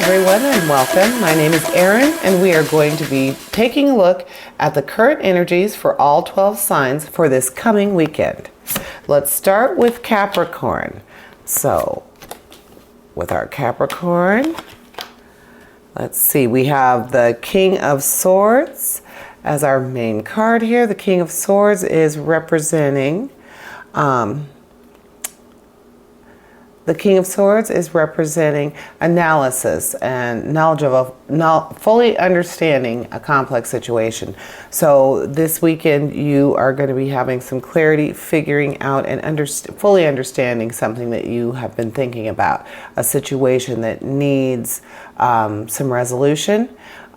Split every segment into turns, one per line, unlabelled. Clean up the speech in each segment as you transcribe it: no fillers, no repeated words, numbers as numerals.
everyone, and welcome. My name is Erin, and we are going to be taking a look at the current energies for all 12 signs for this coming weekend. Let's start with Capricorn. So, with our Capricorn, let's see, we have the King of Swords as our main card here. The King of Swords is representing analysis and knowledge of fully understanding a complex situation. So this weekend you are going to be having some clarity, figuring out and fully understanding something that you have been thinking about, a situation that needs some resolution.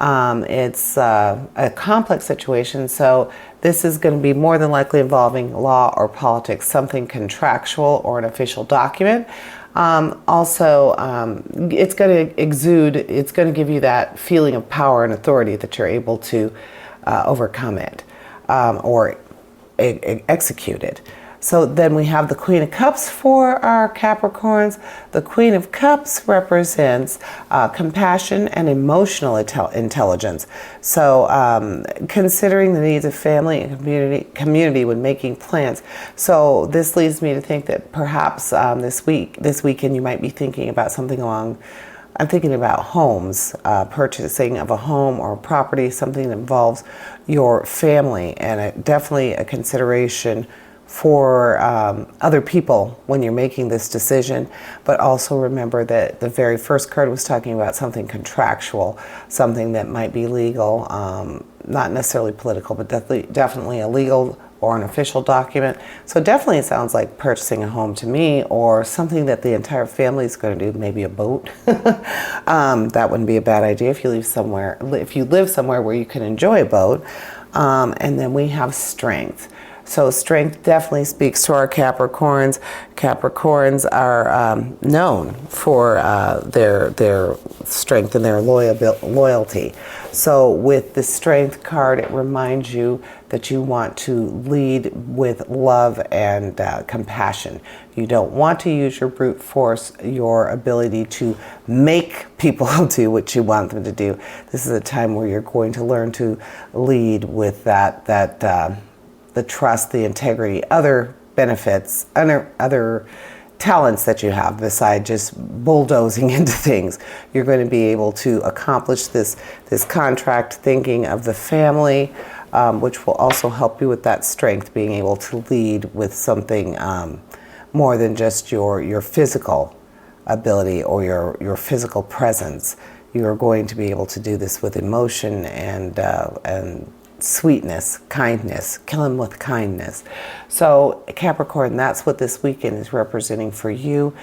It's a complex situation, so this is going to be more than likely involving law or politics, something contractual or an official document. It's going to exude, it's going to give you that feeling of power and authority that you're able to overcome it or execute it. So then we have the Queen of Cups for our Capricorns. The Queen of Cups represents compassion and emotional intelligence. So considering the needs of family and community when making plans. So this leads me to think that perhaps this weekend you might be thinking about something I'm thinking about homes, purchasing of a home or property, something that involves your family, and definitely a consideration for other people when you're making this decision. But also remember that the very first card was talking about something contractual, something that might be legal, not necessarily political, but definitely a legal or an official document. So definitely it sounds like purchasing a home to me, or something that the entire family is going to do, maybe a boat. That wouldn't be a bad idea if you live somewhere where you can enjoy a boat. And then we have strength. So strength definitely speaks to our Capricorns. Capricorns are known for their strength and their loyalty. So with the strength card, it reminds you that you want to lead with love and compassion. You don't want to use your brute force, your ability to make people do what you want them to do. This is a time where you're going to learn to lead with the trust, the integrity, other benefits, other talents that you have beside just bulldozing into things. You're going to be able to accomplish this contract thinking of the family, which will also help you with that strength, being able to lead with something more than just your physical ability or your physical presence. You're going to be able to do this with emotion and sweetness, kindness, kill him with kindness. So Capricorn, that's what this weekend is representing for you.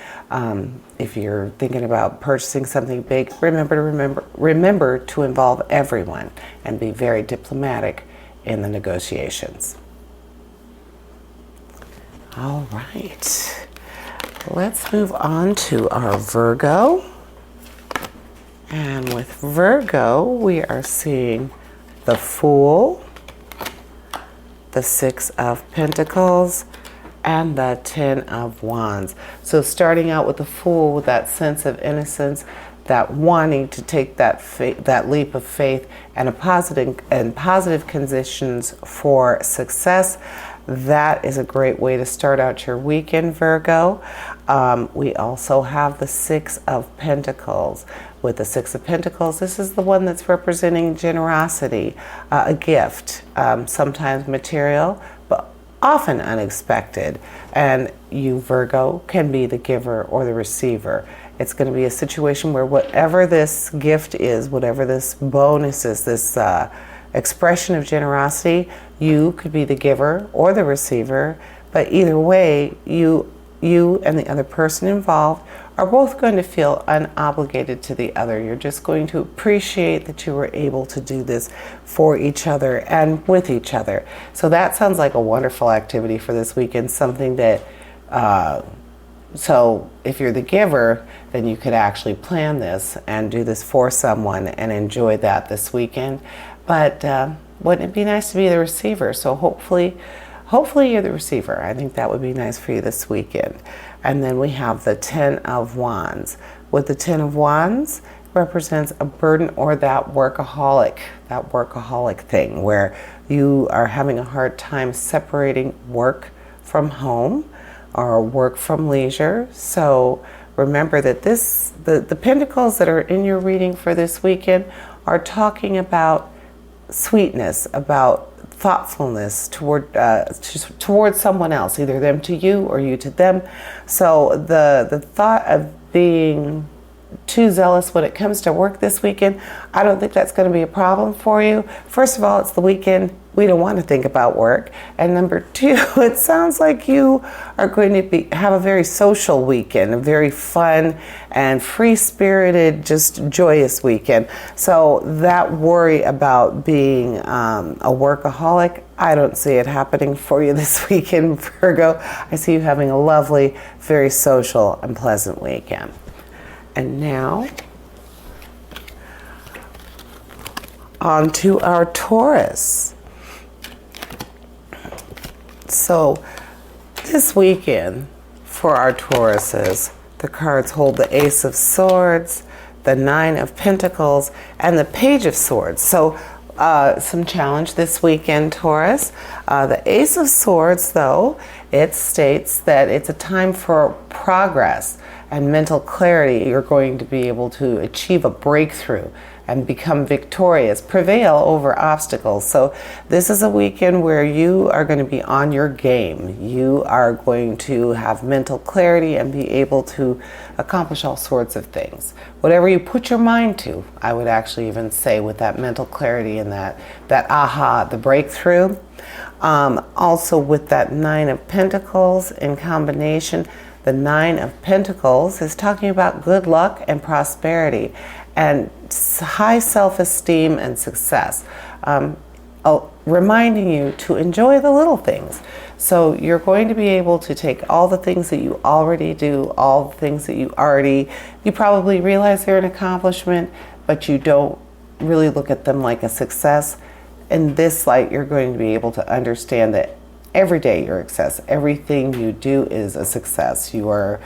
If you're thinking about purchasing something big, remember to involve everyone and be very diplomatic in the negotiations. All right, let's move on to our Virgo. And with Virgo, we are seeing the Fool, the Six of Pentacles, and the Ten of Wands. So starting out with the Fool, with that sense of innocence, that wanting to take that leap of faith and positive conditions for success. That is a great way to start out your weekend, Virgo. We also have the Six of Pentacles. With the Six of Pentacles, this is the one that's representing generosity, a gift, sometimes material, but often unexpected. And you, Virgo, can be the giver or the receiver. It's going to be a situation where whatever this gift is, whatever this bonus is, this expression of generosity, you could be the giver or the receiver. But either way, you and the other person involved are both going to feel unobligated to the other. You're just going to appreciate that you were able to do this for each other and with each other. So that sounds like a wonderful activity for this weekend, something that, so if you're the giver, then you could actually plan this and do this for someone and enjoy that this weekend. But wouldn't it be nice to be the receiver? So hopefully you're the receiver. I think that would be nice for you this weekend. And then we have the Ten of Wands. With the Ten of Wands, represents a burden or that workaholic thing where you are having a hard time separating work from home or work from leisure. So remember that the pentacles that are in your reading for this weekend are talking about sweetness, about thoughtfulness towards someone else, either them to you or you to them. So the thought of being too zealous when it comes to work this weekend, I don't think that's going to be a problem for you. First of all, it's the weekend. We don't want to think about work. And number two, it sounds like you are going to have a very social weekend, a very fun and free-spirited, just joyous weekend. So that worry about being a workaholic, I don't see it happening for you this weekend, Virgo. I see you having a lovely, very social and pleasant weekend. And now, on to our Taurus. So, this weekend for our Tauruses, the cards hold the Ace of Swords, the Nine of Pentacles, and the Page of Swords. So, some challenge this weekend, Taurus. The Ace of Swords, though, it states that it's a time for progress and mental clarity. You're going to be able to achieve a breakthrough and become victorious, prevail over obstacles. So this is a weekend where you are going to be on your game. You are going to have mental clarity and be able to accomplish all sorts of things. Whatever you put your mind to, I would actually even say, with that mental clarity and that the breakthrough. Also with that Nine of Pentacles in combination, the Nine of Pentacles is talking about good luck and prosperity and high self-esteem and success, reminding you to enjoy the little things. So you're going to be able to take all the things that you already do, all the things that you probably realize they're an accomplishment, but you don't really look at them like a success. In this light, you're going to be able to understand that every day you're a success. Everything you do is a success. You are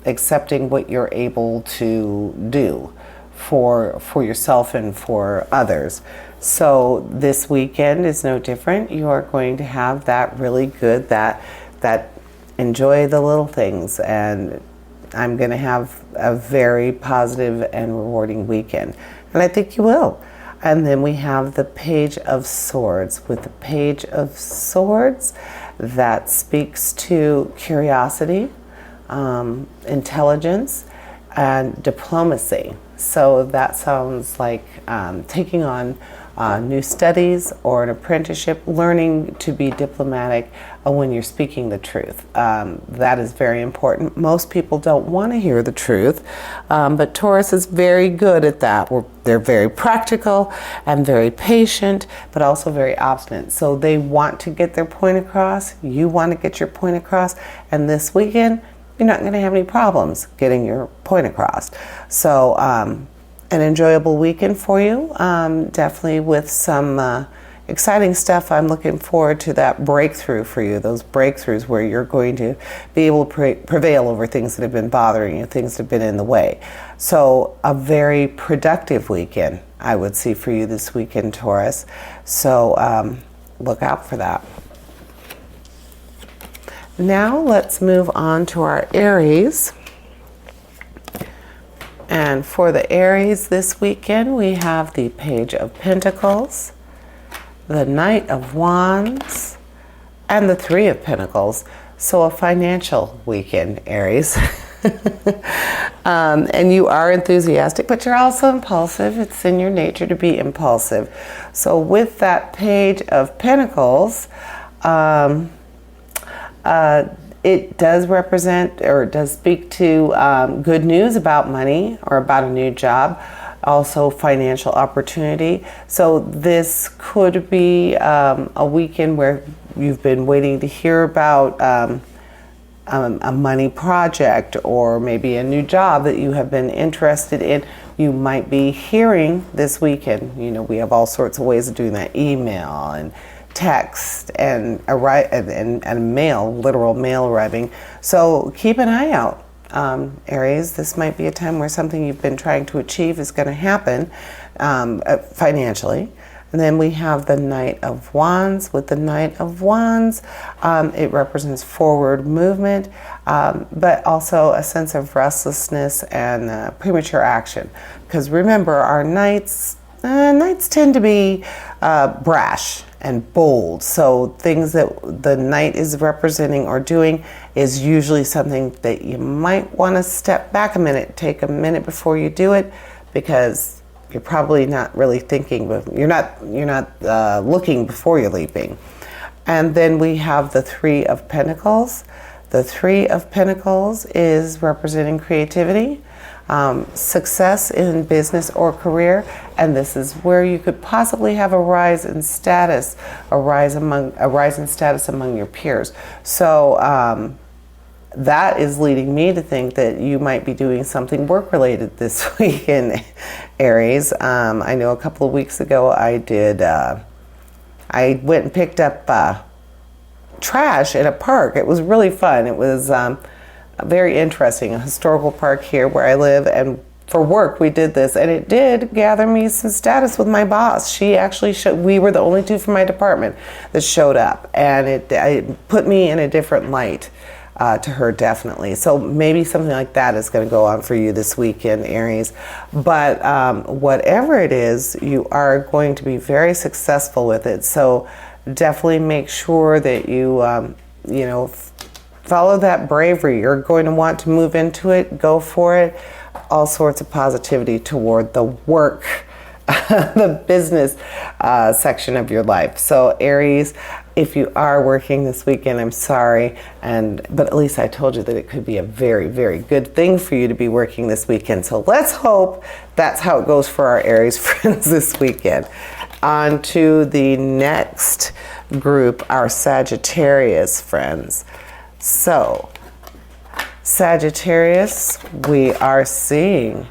accepting what you're able to do for yourself and for others. So this weekend is no different. You are going to have that really good, that enjoy the little things, and I'm going to have a very positive and rewarding weekend. And I think you will. And then we have the Page of Swords. With the Page of Swords, that speaks to curiosity, intelligence, and diplomacy. So that sounds like taking on new studies or an apprenticeship, learning to be diplomatic when you're speaking the truth. That is very important. Most people don't want to hear the truth, but Taurus is very good at that. They're very practical and very patient, but also very obstinate. So they want to get their point across. You want to get your point across. And this weekend, you're not going to have any problems getting your point across. So an enjoyable weekend for you, definitely with some exciting stuff. I'm looking forward to that breakthrough for you, those breakthroughs where you're going to be able to prevail over things that have been bothering you, things that have been in the way. So a very productive weekend, I would see for you this weekend, Taurus. So look out for that. Now let's move on to our Aries. And for the Aries this weekend, we have the Page of Pentacles, the Knight of Wands, and the Three of Pentacles. So a financial weekend, Aries. And you are enthusiastic, but you're also impulsive. It's in your nature to be impulsive. So with that Page of Pentacles, it does represent, or it does speak to good news about money or about a new job, also financial opportunity. So this could be a weekend where you've been waiting to hear about a money project or maybe a new job that you have been interested in. You might be hearing this weekend. You know, we have all sorts of ways of doing that: email and text and mail, literal mail arriving. So keep an eye out Aries. This might be a time where something you've been trying to achieve is going to happen financially. And then we have the Knight of Wands. With the Knight of Wands, it represents forward movement, but also a sense of restlessness and premature action. Because remember, our knights tend to be brash and bold. So things that the knight is representing or doing is usually something that you might want to step back a minute, take a minute before you do it, because you're probably not really thinking, you're not looking before you're leaping. And then we have the Three of Pentacles. The Three of Pentacles is representing creativity, success in business or career, and this is where you could possibly have a rise in status, a rise in status among your peers. So that is leading me to think that you might be doing something work-related this weekend, Aries. I know a couple of weeks ago I went and picked up trash at a park. It was really fun. It was very interesting, a historical park here where I live, and for work we did this, and it did gather me some status with my boss. She actually we were the only two from my department that showed up, and it put me in a different light to her, definitely. So maybe something like that is going to go on for you this weekend, Aries. But whatever it is, you are going to be very successful with it. So definitely make sure that you, follow that bravery. You're going to want to move into it, go for it. All sorts of positivity toward the work, the business section of your life. So Aries, if you are working this weekend, I'm sorry, but at least I told you that it could be a very, very good thing for you to be working this weekend. So let's hope that's how it goes for our Aries friends this weekend. On to the next group, our Sagittarius friends. So Sagittarius, we are seeing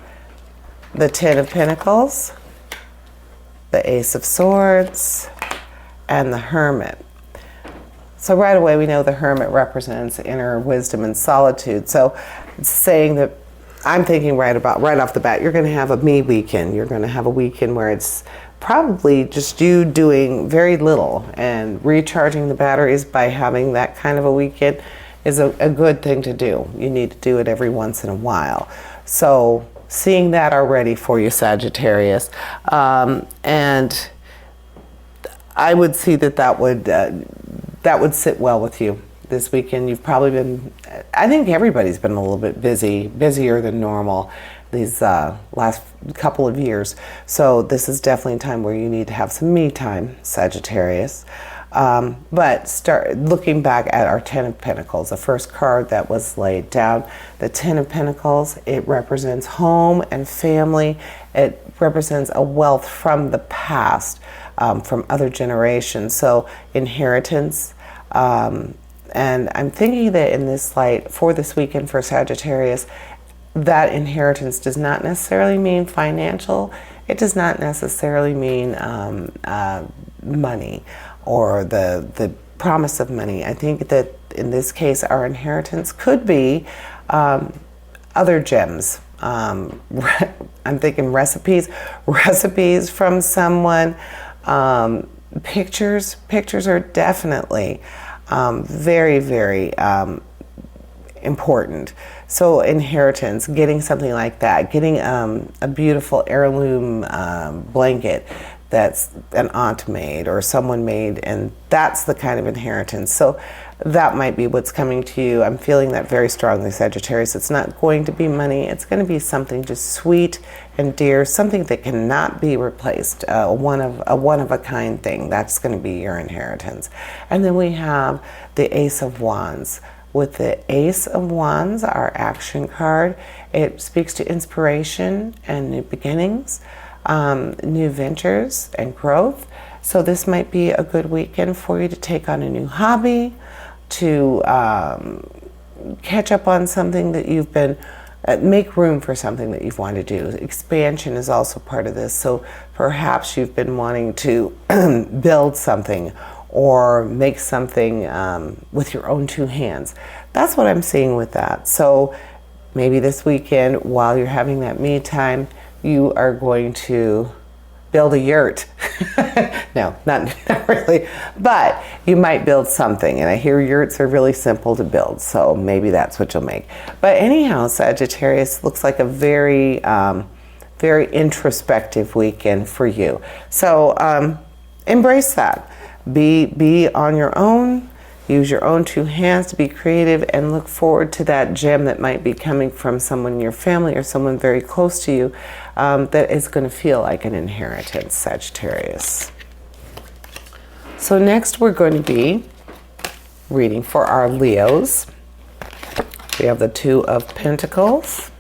the Ten of Pentacles, the Ace of Swords, and the Hermit. So right away we know the Hermit represents inner wisdom and solitude. So it's saying that I'm thinking right off the bat, you're going to have a me weekend. You're going to have a weekend where it's probably just you doing very little, and recharging the batteries by having that kind of a weekend is a good thing to do. You need to do it every once in a while. So seeing that already for you, Sagittarius. And I would see that would sit well with you this weekend. You've probably been, I think everybody's been a little bit busier than normal these last couple of years. So this is definitely a time where you need to have some me time, Sagittarius. But start looking back at our Ten of Pentacles, the first card that was laid down. The Ten of Pentacles, it represents home and family. It represents a wealth from the past, from other generations. So inheritance. And I'm thinking that in this light, for this weekend for Sagittarius, that inheritance does not necessarily mean financial. It does not necessarily mean money or the promise of money. I think that in this case, our inheritance could be other gems. I'm thinking recipes from someone. Pictures are definitely very, very important. So inheritance, getting something like that, getting a beautiful heirloom blanket that's an aunt made or someone made, and that's the kind of inheritance. So that might be what's coming to you. I'm feeling that very strongly, Sagittarius. It's not going to be money. It's going to be something just sweet and dear, something that cannot be replaced, a one of a kind thing. That's going to be your inheritance. And then we have the Ace of Wands. With the Ace of Wands, our action card, it speaks to inspiration and new beginnings, new ventures and growth. So this might be a good weekend for you to take on a new hobby, to catch up on something that you've been, make room for something that you've wanted to do. Expansion is also part of this. So perhaps you've been wanting to build something or make something with your own two hands. That's what I'm seeing with that. So Maybe this weekend, while you're having that me time, you are going to build a yurt. No, not really, but you might build something. And I hear yurts are really simple to build, so maybe that's what you'll make. But anyhow, Sagittarius, looks like a very, very introspective weekend for you. So embrace that. Be on your own. Use your own two hands to be creative, and look forward to that gem that might be coming from someone in your family or someone very close to you that is going to feel like an inheritance, Sagittarius. So next we're going to be reading for our Leos. We have the Two of Pentacles,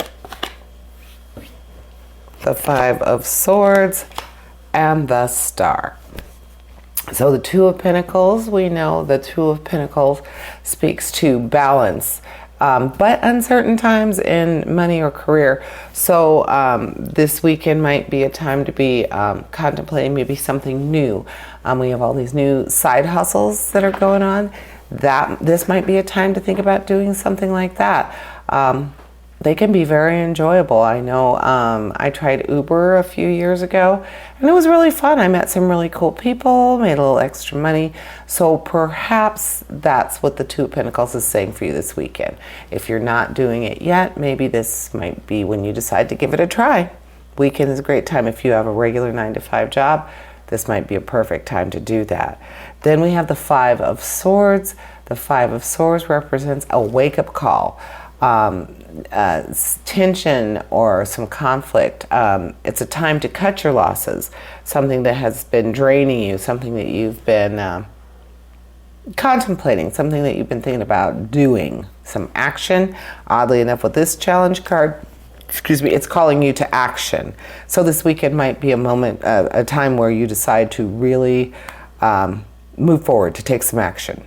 the Five of Swords, and the Star. So the Two of Pentacles, we know the Two of Pentacles speaks to balance, but uncertain times in money or career. So this weekend might be a time to be contemplating maybe something new. We have all these new side hustles that are going on. This might be a time to think about doing something like that. They can be very enjoyable. I know I tried Uber a few years ago, and it was really fun. I met some really cool people, made a little extra money. So perhaps that's what the Two of Pentacles is saying for you this weekend. If you're not doing it yet, maybe this might be when you decide to give it a try. Weekend is a great time. If you have a regular 9-to-5 job, this might be a perfect time to do that. Then we have the Five of Swords. The Five of Swords represents a wake-up call. Tension or some conflict. It's a time to cut your losses, something that has been draining you, something that you've been contemplating, something that you've been thinking about doing, some action. Oddly enough, with this challenge card, it's calling you to action. So this weekend might be a moment, a time where you decide to really move forward, to take some action.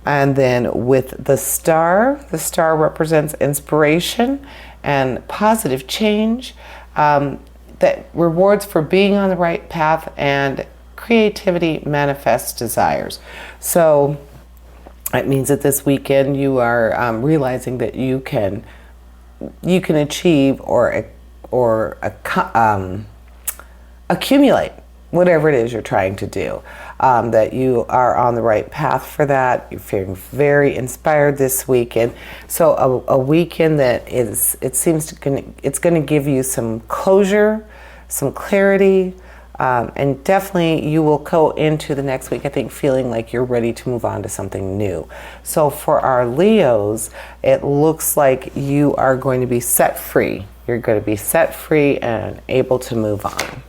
And then with the Star represents inspiration and positive change, that rewards for being on the right path, and creativity manifests desires. So it means that this weekend you are realizing that you can achieve or accumulate whatever it is you're trying to do, that you are on the right path for that. You're feeling very inspired this weekend. So a weekend that it's going to give you some closure, some clarity, and definitely you will go into the next week, I think, feeling like you're ready to move on to something new. So for our Leos, it looks like you are going to be set free. You're going to be set free and able to move on.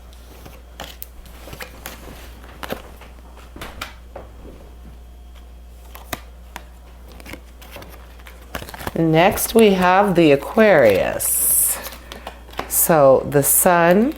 Next, we have the Aquarius. So the Sun,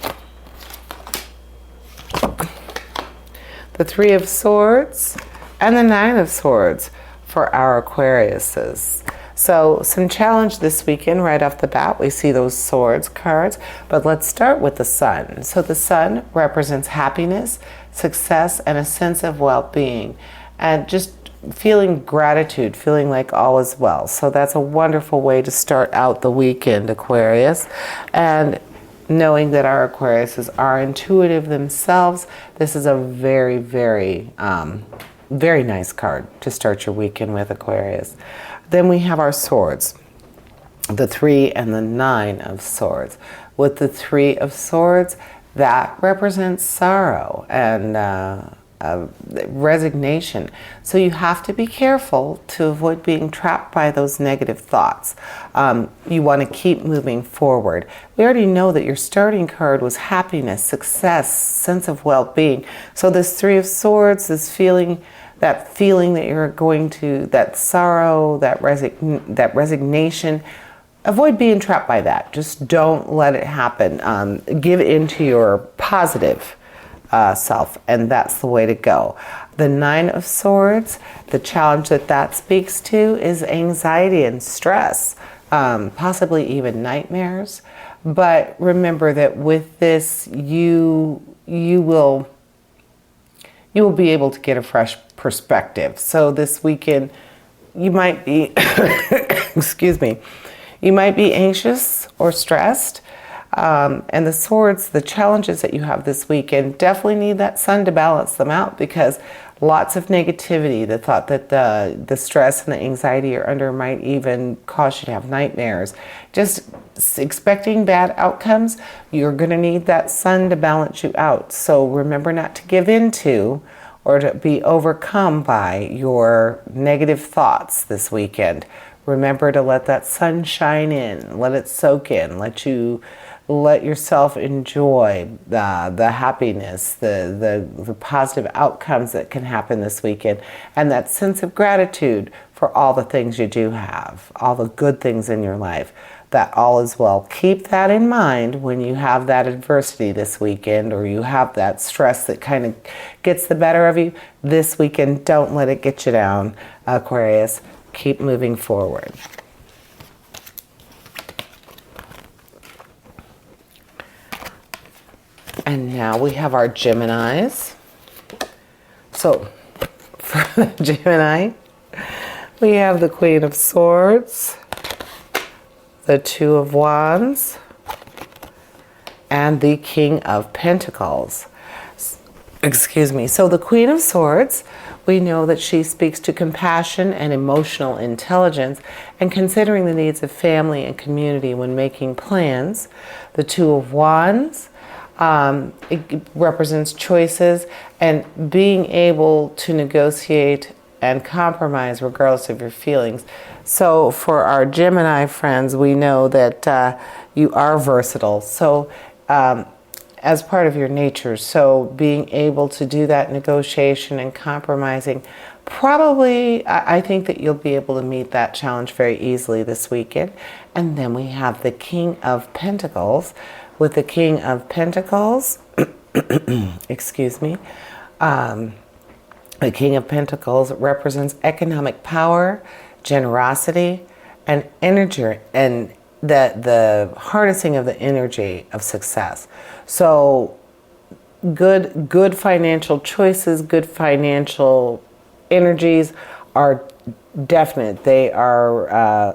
the Three of Swords, and the Nine of Swords for our Aquariuses. So some challenge this weekend right off the bat. We see those swords cards, but let's start with the Sun. So the Sun represents happiness, success, and a sense of well-being, and just feeling gratitude, feeling like all is well. So that's a wonderful way to start out the weekend, Aquarius. And knowing that our Aquariuses are intuitive themselves, this is a very, very, very nice card to start your weekend with, Aquarius. Then we have our swords, the Three and the Nine of Swords. With the Three of Swords, that represents sorrow and resignation. So you have to be careful to avoid being trapped by those negative thoughts. You want to keep moving forward. We already know that your starting card was happiness, success, sense of well-being. So this Three of Swords, this feeling that you're going to, that sorrow, that resignation, avoid being trapped by that. Just don't let it happen. Give into your positive self, and that's the way to go. The Nine of Swords, the challenge that speaks to is anxiety and stress, possibly even nightmares. But remember that with this, you will be able to get a fresh perspective. So this weekend, you might be, excuse me, You might be anxious or stressed. And the swords, the challenges that you have this weekend, definitely need that sun to balance them out, because lots of negativity, the thought that the stress and the anxiety you're under might even cause you to have nightmares. Just expecting bad outcomes, you're going to need that sun to balance you out. So remember not to give in to or to be overcome by your negative thoughts this weekend. Remember to let that sun shine in, let it soak in, let yourself enjoy the happiness, the positive outcomes that can happen this weekend, and that sense of gratitude for all the things you do have, all the good things in your life, that all is well. Keep that in mind when you have that adversity this weekend, or you have that stress that kind of gets the better of you this weekend. Don't let it get you down, Aquarius. Keep moving forward. And now we have our Geminis. So for the Gemini, we have the Queen of Swords, the Two of Wands, and the King of Pentacles. Excuse me. So the Queen of Swords, we know that she speaks to compassion and emotional intelligence and considering the needs of family and community when making plans. The Two of Wands, it represents choices and being able to negotiate and compromise regardless of your feelings. So for our Gemini friends, we know that you are versatile. So as part of your nature, so being able to do that negotiation and compromising, probably I think that you'll be able to meet that challenge very easily this weekend. And then we have the King of Pentacles. With the King of Pentacles, excuse me, the King of Pentacles represents economic power, generosity, and energy, and the harnessing of the energy of success. So good financial choices, good financial energies are definite. They are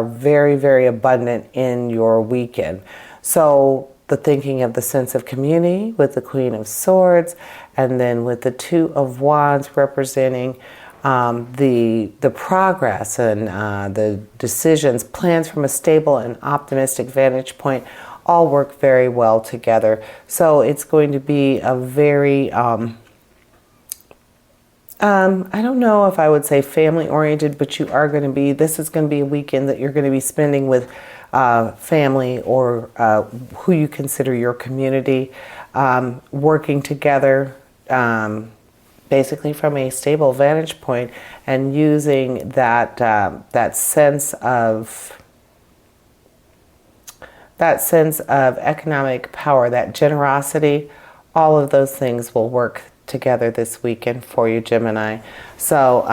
very, very abundant in your weekend. So the thinking of the sense of community with the Queen of Swords, and then with the Two of Wands representing the progress and the decisions, plans from a stable and optimistic vantage point, all work very well together. So it's going to be a very, I don't know if I would say family oriented, but this is going to be a weekend that you're going to be spending with family or who you consider your community, working together, basically from a stable vantage point, and using that sense of economic power, that generosity. All of those things will work together this weekend for you, Gemini. So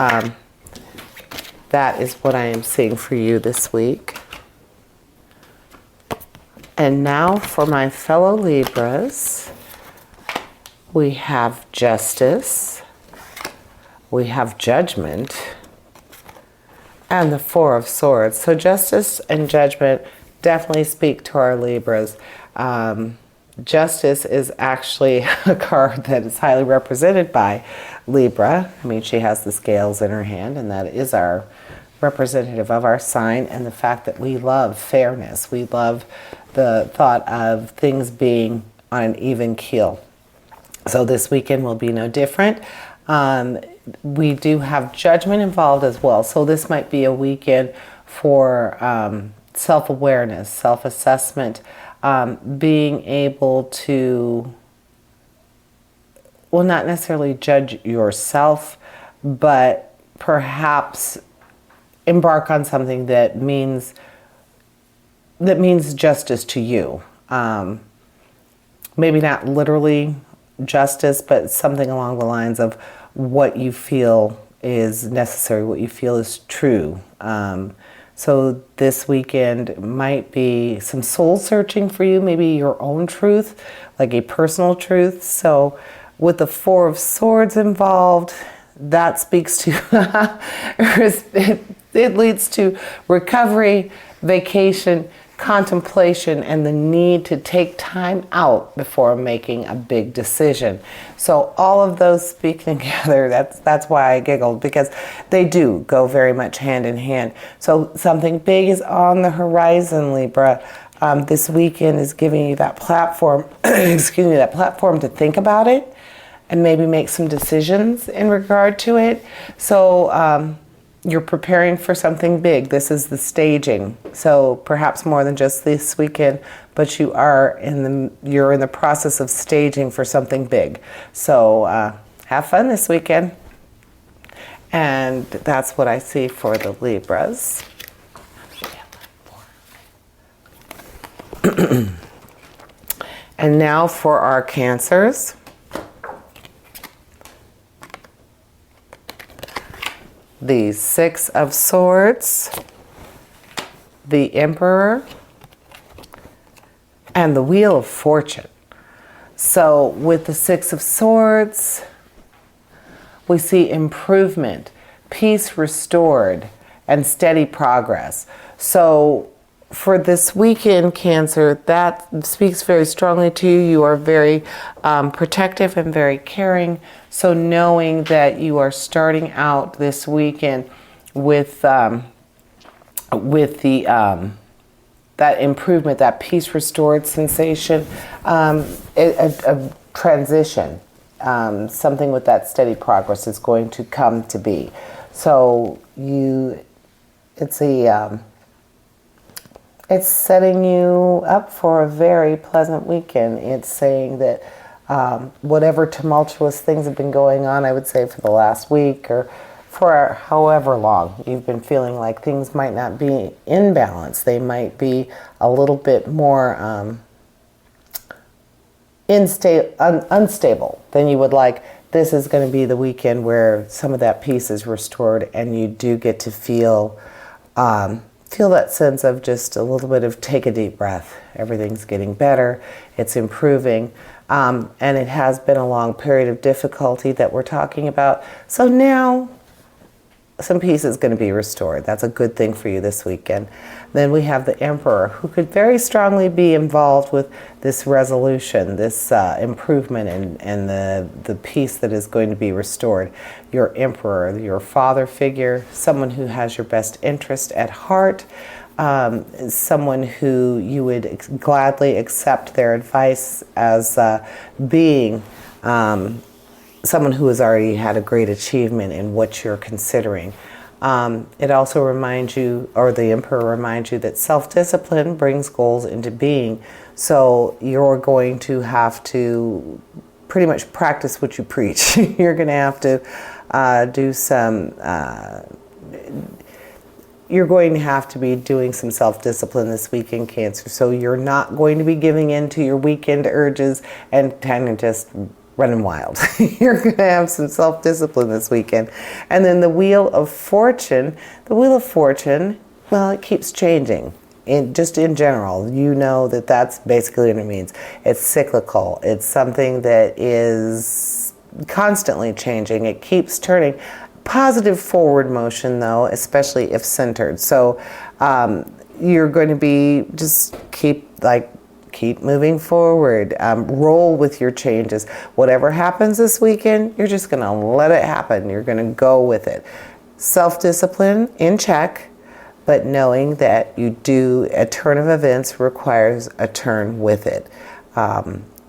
that is what I am seeing for you this week. And now for my fellow Libras, we have Justice, we have Judgment, and the Four of Swords. So Justice and Judgment definitely speak to our Libras. Justice is actually a card that is highly represented by Libra. I mean, she has the scales in her hand, and that is our representative of our sign, and the fact that we love fairness. We love the thought of things being on an even keel. So this weekend will be no different. We do have Judgment involved as well. So this might be a weekend for self-awareness, self-assessment, being able to, well, not necessarily judge yourself, but perhaps embark on something that means justice to you. Maybe not literally justice, but something along the lines of what you feel is necessary, what you feel is true. So this weekend might be some soul searching for you, maybe your own truth, like a personal truth. So with the Four of Swords involved, that speaks to It leads to recovery, vacation, contemplation, and the need to take time out before making a big decision. So all of those speak together. That's why I giggled, because they do go very much hand in hand. So something big is on the horizon, Libra. This weekend is giving you that platform, excuse me, that platform to think about it and maybe make some decisions in regard to it. So you're preparing for something big. This is the staging. So perhaps more than just this weekend, but you're in the process of staging for something big. So have fun this weekend. And that's what I see for the Libras. And now for our Cancers. The Six of Swords, the Emperor, and the Wheel of Fortune. So with the Six of Swords, we see improvement, peace restored, and steady progress. So for this weekend, Cancer, that speaks very strongly to you. You are very protective and very caring. So knowing that you are starting out this weekend with the that improvement, that peace restored sensation, a transition, something with that steady progress is going to come to be. So it's setting you up for a very pleasant weekend. It's saying that whatever tumultuous things have been going on, I would say for the last week or for however long you've been feeling like things might not be in balance. They might be a little bit more unstable than you would like. This is going to be the weekend where some of that peace is restored and you do get to feel that sense of just a little bit of take a deep breath. Everything's getting better. It's improving. And it has been a long period of difficulty that we're talking about. So now some peace is going to be restored. That's a good thing for you this weekend. Then we have the Emperor, who could very strongly be involved with this resolution, this improvement and the peace that is going to be restored. Your Emperor, your father figure, someone who has your best interest at heart, someone who you would gladly accept their advice as being someone who has already had a great achievement in what you're considering. It also reminds you, or the Emperor reminds you, that self-discipline brings goals into being. So you're going to have to pretty much practice what you preach. You're going to have to do some... You're going to have to be doing some self-discipline this weekend, Cancer. So you're not going to be giving in to your weekend urges and kind of just running wild. You're going to have some self-discipline this weekend. And then the Wheel of Fortune. The Wheel of Fortune, well, it keeps changing. Just in general, you know that that's basically what it means. It's cyclical. It's something that is constantly changing. It keeps turning. Positive forward motion, though, especially if centered. So you're going to be just keep moving forward. Roll with your changes. Whatever happens this weekend, you're just going to let it happen. You're going to go with it. Self-discipline in check, but knowing that a turn of events requires a turn with it.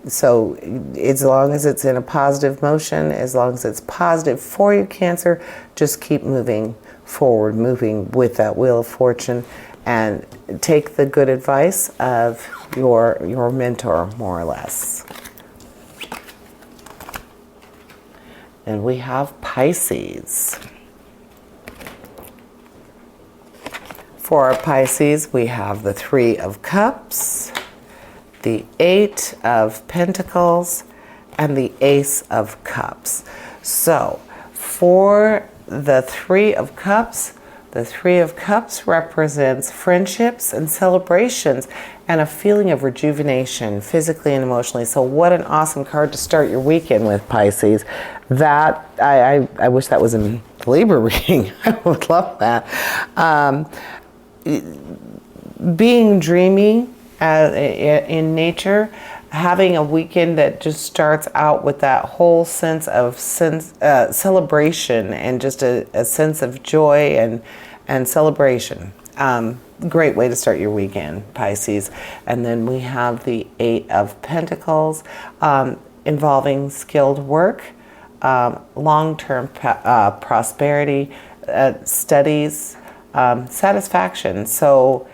So as long as it's in a positive motion, as long as it's positive for you, Cancer, just keep moving forward, moving with that Wheel of Fortune, and take the good advice of your mentor, more or less. And we have Pisces. For our Pisces, we have the Three of Cups, the Eight of Pentacles, and the Ace of Cups. So for the Three of Cups represents friendships and celebrations and a feeling of rejuvenation physically and emotionally. So what an awesome card to start your weekend with, Pisces. that I wish that was in the Libra reading. I would love that. Being dreamy in nature, having a weekend that just starts out with that whole sense of celebration and just a sense of joy and celebration. Great way to start your weekend, Pisces. And then we have the Eight of Pentacles, involving skilled work, long-term prosperity, studies, satisfaction. So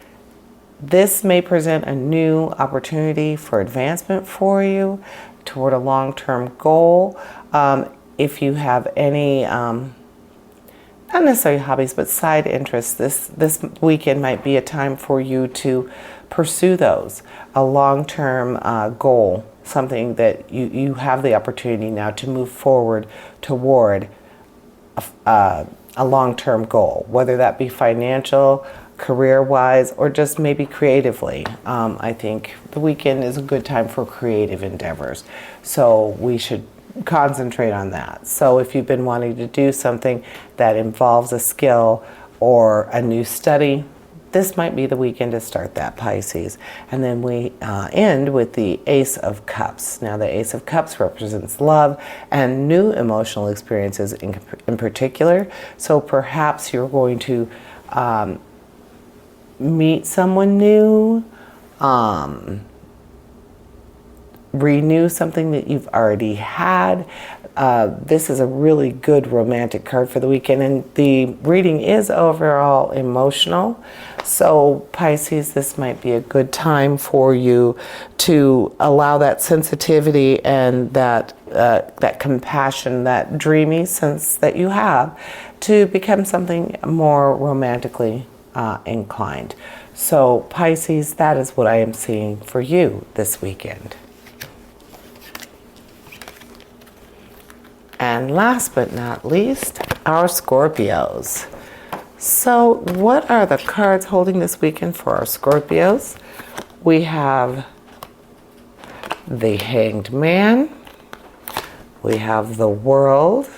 this may present a new opportunity for advancement for you toward a long-term goal. If you have any, not necessarily hobbies, but side interests, this weekend might be a time for you to pursue those. A long-term goal, something that you have the opportunity now to move forward toward a long-term goal, whether that be financial, career-wise, or just maybe creatively. I think the weekend is a good time for creative endeavors, so we should concentrate on that. So if you've been wanting to do something that involves a skill or a new study, this might be the weekend to start that, Pisces. And then we end with the Ace of Cups. Now, the Ace of Cups represents love and new emotional experiences in particular. So perhaps you're going to meet someone new, renew something that you've already had. This is a really good romantic card for the weekend, and the reading is overall emotional. So Pisces, this might be a good time for you to allow that sensitivity and that compassion, that dreamy sense that you have, to become something more romantically inclined. So Pisces, that is what I am seeing for you this weekend. And last but not least, our Scorpios. So what are the cards holding this weekend for our Scorpios? We have the Hanged Man, we have the World,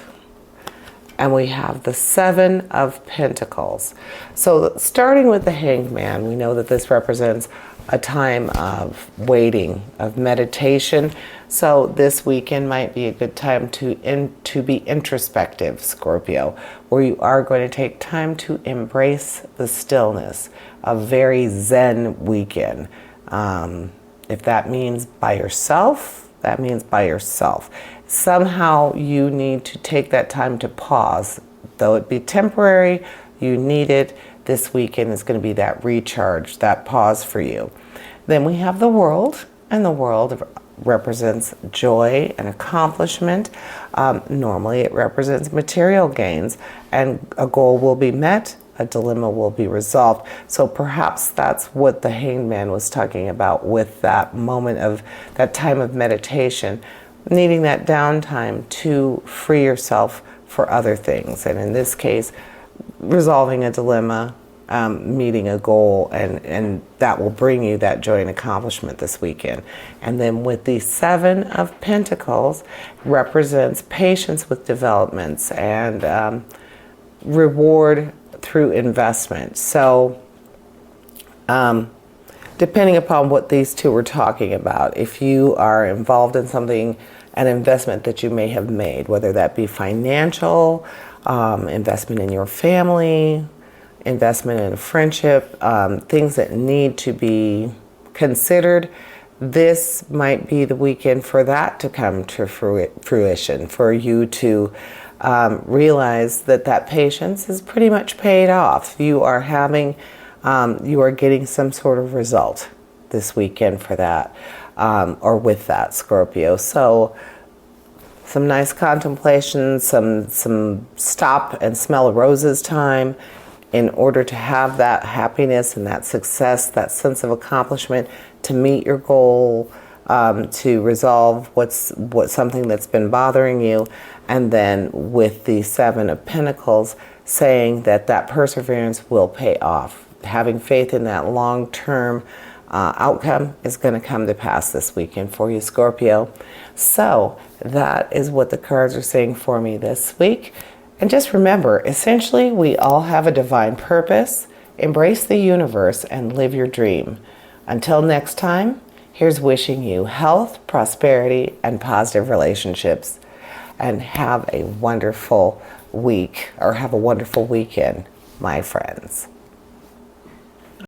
and we have the Seven of Pentacles. So starting with the Hanged Man, we know that this represents a time of waiting, of meditation. So this weekend might be a good time to be introspective, Scorpio, where you are going to take time to embrace the stillness. A very zen weekend. If that means by yourself, that means by yourself. Somehow you need to take that time to pause. Though it be temporary, you need it. This weekend is going to be that recharge, that pause for you. Then we have the World, and the World represents joy and accomplishment. Normally it represents material gains, and a goal will be met, a dilemma will be resolved. So perhaps that's what the Hanged Man was talking about with that moment of that time of meditation, needing that downtime to free yourself for other things. And in this case, resolving a dilemma, meeting a goal, and that will bring you that joy and accomplishment this weekend. And then with the Seven of Pentacles, represents patience with developments and reward through investment. So depending upon what these two were talking about, if you are involved in something, an investment that you may have made, whether that be financial, investment in your family, investment in a friendship, things that need to be considered, this might be the weekend for that to come to fruition, for you to realize that that patience is pretty much paid off. You are having, you are getting some sort of result this weekend for that, or with that, Scorpio. So some nice contemplation, some stop and smell roses time, in order to have that happiness and that success, that sense of accomplishment, to meet your goal, to resolve what's something that's been bothering you. And then with the Seven of Pentacles, saying that that perseverance will pay off. Having faith in that long-term outcome is going to come to pass this weekend for you, Scorpio. So that is what the cards are saying for me this week. And just remember, essentially, we all have a divine purpose. Embrace the universe and live your dream. Until next time, here's wishing you health, prosperity, and positive relationships. And have a wonderful week, or have a wonderful weekend, my friends.